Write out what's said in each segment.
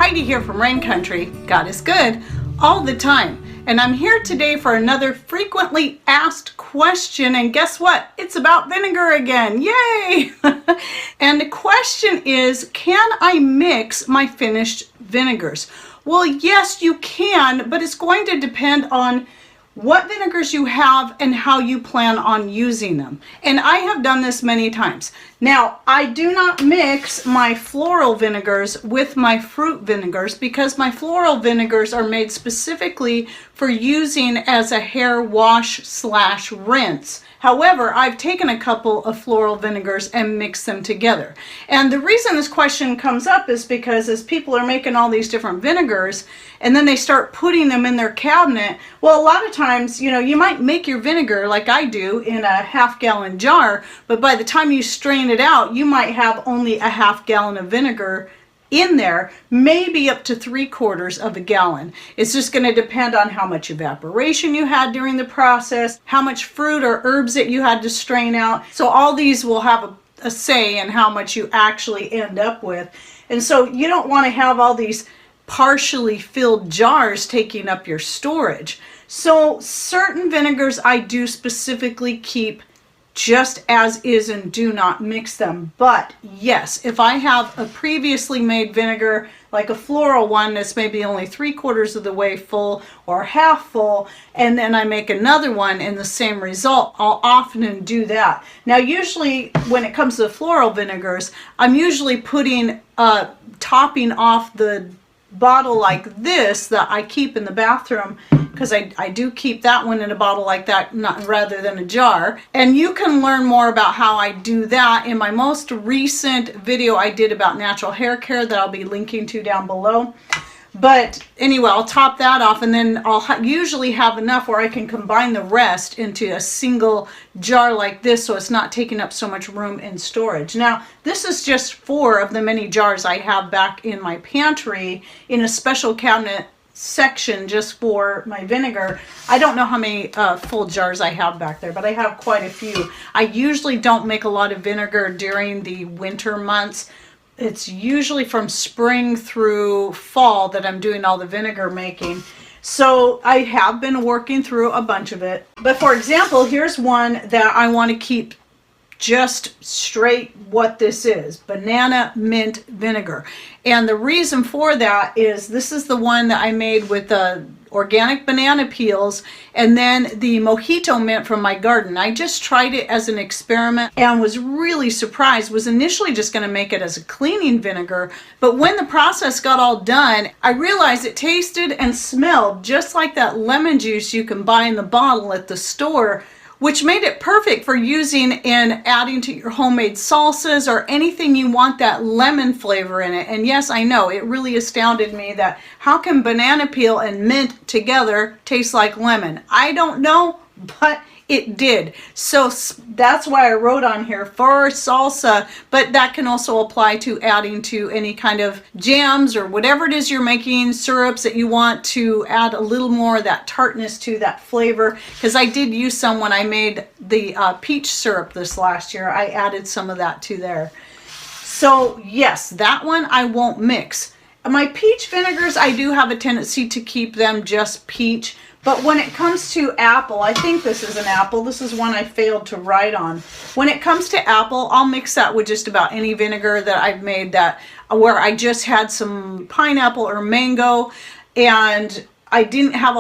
Heidi here from Rain Country. God is good all the time. And I'm here today for another frequently asked question. And guess what? It's about vinegar again. Yay! And the question is, can I mix my finished vinegars? Well, yes, you can, but it's going to depend on what vinegars you have and how you plan on using them. And I have done this many times. Now, I do not mix my floral vinegars with my fruit vinegars because my floral vinegars are made specifically for using as a hair wash / rinse. However, I've taken a couple of floral vinegars and mixed them together. And the reason this question comes up is because as people are making all these different vinegars and then they start putting them in their cabinet, well, a lot of times, you know, you might make your vinegar like I do in a half-gallon jar, but by the time you strain it out, you might have only a half-gallon of vinegar in there, maybe up to 3/4 of a gallon. It's just going to depend on how much evaporation you had during the process, how much fruit or herbs that you had to strain out. So all these will have a say in how much you actually end up with. And so you don't want to have all these partially filled jars taking up your storage. So certain vinegars I do specifically keep just as is and do not mix them. But yes, if I have a previously made vinegar, like a floral one that's maybe only 3/4 of the way full or half full, and then I make another one in the same result, I'll often do that. Now, usually when it comes to floral vinegars, I'm usually putting topping off the bottle like this that I keep in the bathroom, because I do keep that one in a bottle like that, rather than a jar. And you can learn more about how I do that in my most recent video I did about natural hair care that I'll be linking to down below. But anyway, I'll top that off, and then I'll usually have enough where I can combine the rest into a single jar like this, so it's not taking up so much room in storage. Now, this is just 4 of the many jars I have back in my pantry in a special cabinet section just for my vinegar. I don't know how many full jars I have back there, but I have quite a few. I usually don't make a lot of vinegar during the winter months. It's usually from spring through fall that I'm doing all the vinegar making. So I have been working through a bunch of it. But for example, here's one that I want to keep just straight what this is: banana mint vinegar. And the reason for that is this is the one that I made with the organic banana peels and then the mojito mint from my garden. I just tried it as an experiment and was really surprised. Was initially just going to make it as a cleaning vinegar, but when the process got all done, I realized it tasted and smelled just like that lemon juice you can buy in the bottle at the store, which made it perfect for using and adding to your homemade salsas or anything you want that lemon flavor in it. And yes, I know, it really astounded me that how can banana peel and mint together taste like lemon? I don't know, but it did. So that's why I wrote on here for salsa, but that can also apply to adding to any kind of jams or whatever it is you're making, syrups that you want to add a little more of that tartness to that flavor. Because I did use some when I made the peach syrup this last year. I added some of that to there. So yes, that one I won't mix. My peach vinegars, I do have a tendency to keep them just peach. But when it comes to apple, I think this is an apple. This is one I failed to write on. When it comes to apple, I'll mix that with just about any vinegar that I've made that where I just had some pineapple or mango and I didn't have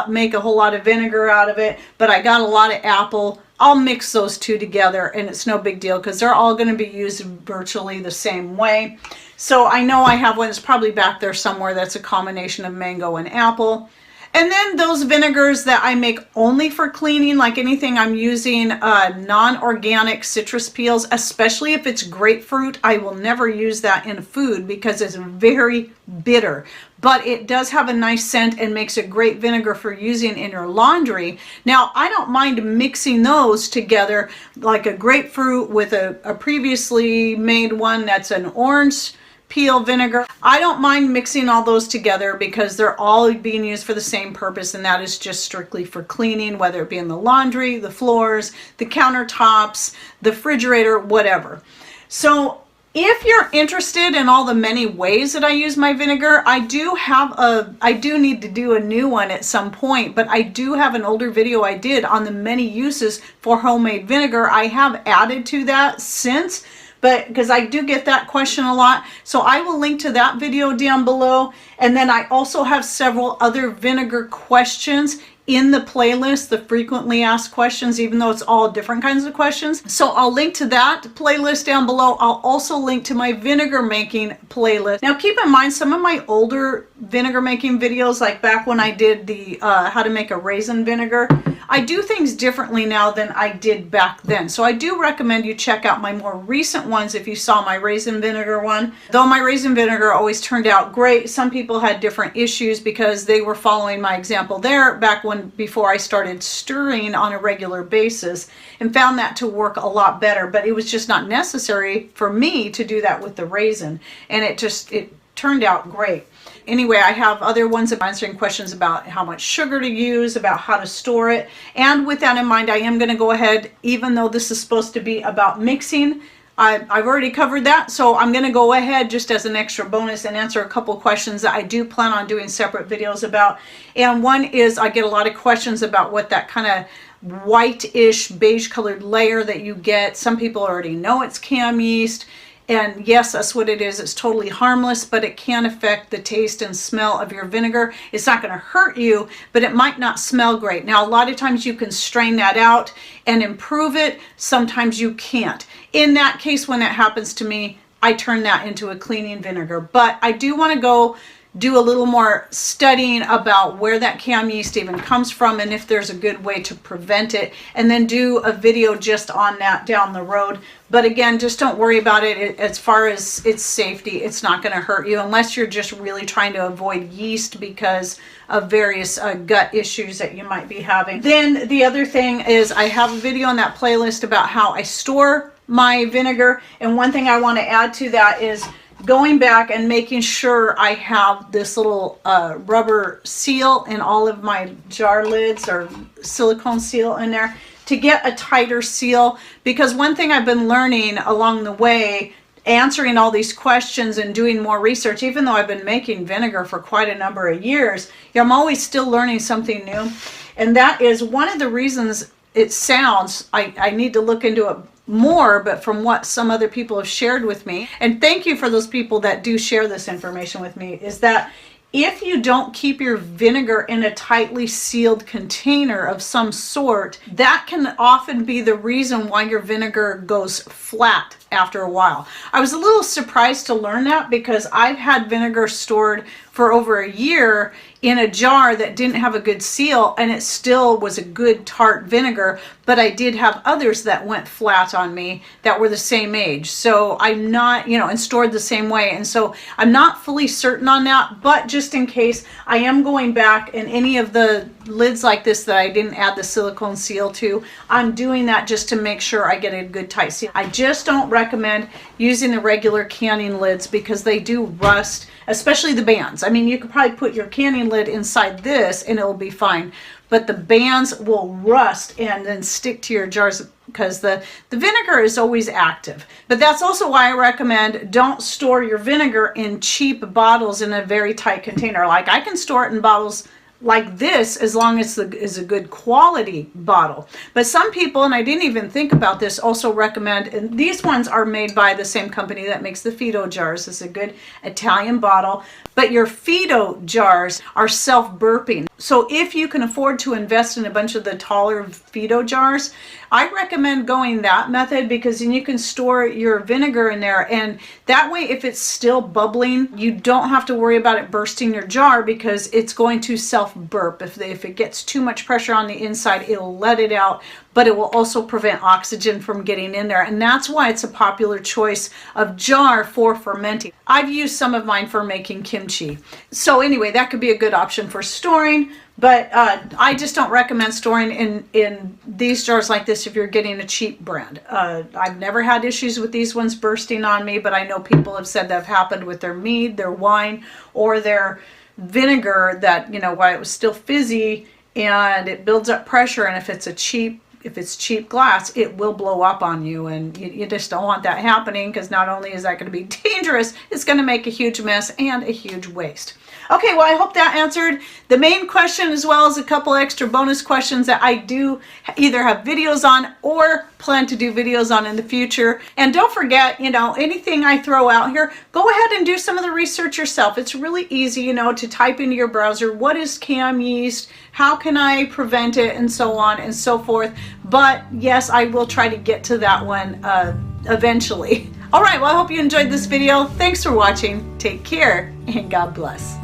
make a whole lot of vinegar out of it, but I got a lot of apple. I'll mix those two together and it's no big deal because they're all going to be used virtually the same way. So I know I have one that's probably back there somewhere that's a combination of mango and apple. And then those vinegars that I make only for cleaning, like anything I'm using non-organic citrus peels, especially if it's grapefruit, I will never use that in food because it's very bitter. But it does have a nice scent and makes a great vinegar for using in your laundry. Now, I don't mind mixing those together, like a grapefruit with a previously made one that's an orange peel vinegar. I don't mind mixing all those together because they're all being used for the same purpose, and that is just strictly for cleaning, whether it be in the laundry, the floors, the countertops, the refrigerator, whatever. So If you're interested in all the many ways that I use my vinegar, I do need to do a new one at some point, but I do have an older video I did on the many uses for homemade vinegar. I have added to that since, but because I do get that question a lot. So I will link to that video down below. And then I also have several other vinegar questions in the playlist, the frequently asked questions, even though it's all different kinds of questions. So I'll link to that playlist down below. I'll also link to my vinegar making playlist. Now keep in mind, some of my older vinegar making videos, like back when I did the how to make a raisin vinegar, I do things differently now than I did back then. So I do recommend you check out my more recent ones if you saw my raisin vinegar one. Though my raisin vinegar always turned out great, some people had different issues because they were following my example there back before I started stirring on a regular basis, and found that to work a lot better. But it was just not necessary for me to do that with the raisin, and it turned out great. Anyway, I have other ones of answering questions about how much sugar to use, about how to store it. And with that in mind, I am going to go ahead, even though this is supposed to be about mixing, I've already covered that. So I'm going to go ahead just as an extra bonus and answer a couple questions that I do plan on doing separate videos about. And one is, I get a lot of questions about what that kind of white-ish beige colored layer that you get. Some people already know it's cam yeast. And yes, that's what it is. It's totally harmless, but it can affect the taste and smell of your vinegar. It's not going to hurt you, but it might not smell great. Now, a lot of times you can strain that out and improve it. Sometimes you can't. In that case, when that happens to me, I turn that into a cleaning vinegar. But I do want to go do a little more studying about where that cam yeast even comes from and if there's a good way to prevent it, and then do a video just on that down the road. But again, just don't worry about it. As far as its safety, it's not going to hurt you unless you're just really trying to avoid yeast because of various gut issues that you might be having. Then the other thing is, I have a video on that playlist about how I store my vinegar, and one thing I want to add to that is going back and making sure I have this little rubber seal in all of my jar lids, or silicone seal in there, to get a tighter seal. Because one thing I've been learning along the way, answering all these questions and doing more research, even though I've been making vinegar for quite a number of years, I'm always still learning something new. And that is one of the reasons it sounds, I need to look into it more, but from what some other people have shared with me, and thank you for those people that do share this information with me, is that if you don't keep your vinegar in a tightly sealed container of some sort, that can often be the reason why your vinegar goes flat after a while. I was a little surprised to learn that, because I've had vinegar stored for over a year in a jar that didn't have a good seal, and it still was a good tart vinegar, but I did have others that went flat on me that were the same age. So I'm not, and stored the same way. And so I'm not fully certain on that, but just in case, I am going back, and any of the lids like this that I didn't add the silicone seal to, I'm doing that just to make sure I get a good tight seal. I just don't recommend using the regular canning lids because they do rust, especially the bands. I mean, you could probably put your canning lid inside this and it'll be fine, but the bands will rust and then stick to your jars because the vinegar is always active. But that's also why I recommend don't store your vinegar in cheap bottles in a very tight container. Like, I can store it in bottles like this as long as it is a good quality bottle. But some people, and I didn't even think about this, also recommend, and these ones are made by the same company that makes the Fido jars. It's a good Italian bottle, but your Fido jars are self-burping. So if you can afford to invest in a bunch of the taller Fido jars, I recommend going that method, because then you can store your vinegar in there, and that way if it's still bubbling, you don't have to worry about it bursting your jar, because it's going to self-burp. If it gets too much pressure on the inside, it'll let it out, but it will also prevent oxygen from getting in there. And that's why it's a popular choice of jar for fermenting. I've used some of mine for making kimchi. So anyway, that could be a good option for storing. But I just don't recommend storing in these jars like this if you're getting a cheap brand. I've never had issues with these ones bursting on me, but I know people have said that have happened with their mead, their wine, or their vinegar, that, while it was still fizzy and it builds up pressure, and if it's a cheap if it's cheap glass, it will blow up on you, and you just don't want that happening, because not only is that going to be dangerous, it's going to make a huge mess and a huge waste. Okay, well, I hope that answered the main question, as well as a couple extra bonus questions that I do either have videos on or plan to do videos on in the future. And don't forget, you know, anything I throw out here, go ahead and do some of the research yourself. It's really easy, you know, to type into your browser, what is cam yeast? How can I prevent it? And so on and so forth. But yes, I will try to get to that one eventually. All right, well, I hope you enjoyed this video. Thanks for watching. Take care and God bless.